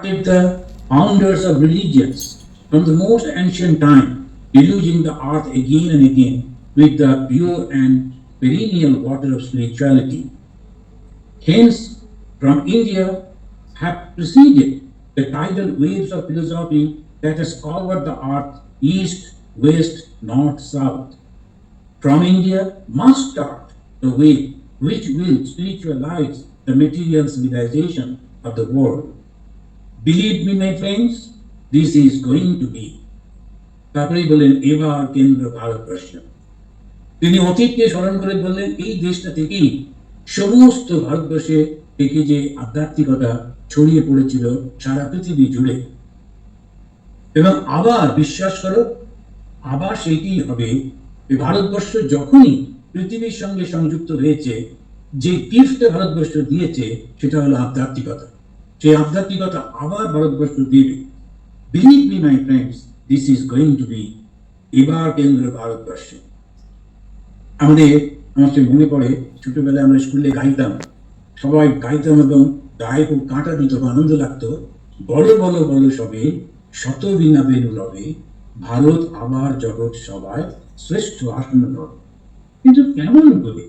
If the founders of religions from the most ancient time, deluging the earth again and again with the pure and perennial water of spirituality. Hence, from India have proceeded the tidal waves of philosophy that has covered the earth east, west, north, south. From India must start the way which will spiritualize the material civilization of the world. Believe me, my friends, this is going to be তারপরেই বললেন এবার কেন্দ্র ভারতবর্ষ। তিনি অতীতকে স্মরণ করে বললেন এই দেশটা থেকেই সমস্ত ভারতবর্ষে থেকে যে আধ্যাত্মিকতা ছড়িয়ে পড়েছিল সারা পৃথিবী জুড়ে, এবং আবার বিশ্বাস করো আবার সেইটি হবে। ভারতবর্ষ যখনই পৃথিবীর সঙ্গে সংযুক্ত হয়েছে, যে গিফট ভারতবর্ষ দিয়েছে সেটা হলো আধ্যাত্মিকতা। সেই আধ্যাত্মিকতা আবার ভারতবর্ষ দেবে। Believe me my friends, this is going to be এবার কেন্দ্র ভারতবর্ষ। আমার মনে পড়ে ছোটবেলায় আমরা স্কুলে গাইতাম, সবাই গাইতাম এবং গায়ে খুব কাঁটা দিত, আনন্দ লাগতো। বলো বলো বলো সবে শত বিনা বেনু রবে, ভারত আবার জগৎ সবাই শ্রেষ্ঠ আসন রবে। কিন্তু কেমন করে